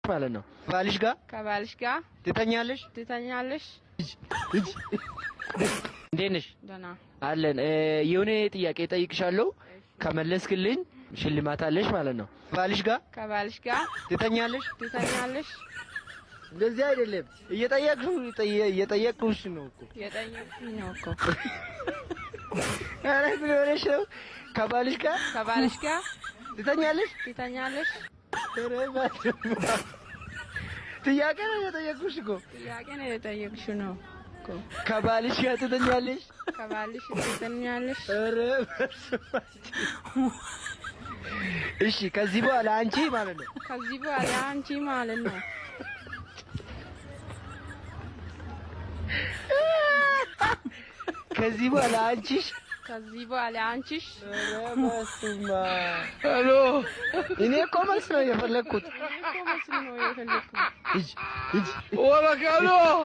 ማለት ነው ከባልሽ ጋር ትተኛለሽ እንዴት ነሽ ደህና አለን የሆነ ጥያቄ ጠይቅሻለሁ ከመለስክልኝ ሽልማት አለሽ ማለት ነው ከባልሽ ጋር ትተኛለሽ እንደዚህ አይደለም እየጠየቅኩሽ ነው እኮ አረ ምን ሆነሽ ነው ከባልሽ ጋር ትተኛለሽ ጥያቄ ነው የጠየቅኩሽ ነው ከባልሽ ጋር ትተኛለሽ አረ እሺ ከዚህ በኋላ አንቺ ማለት ነው ከዚህ በኋላ አንቺሽ ሄሎ እኔ እኮ መልስ ነው የፈለኩት እጅ ወበቃሎ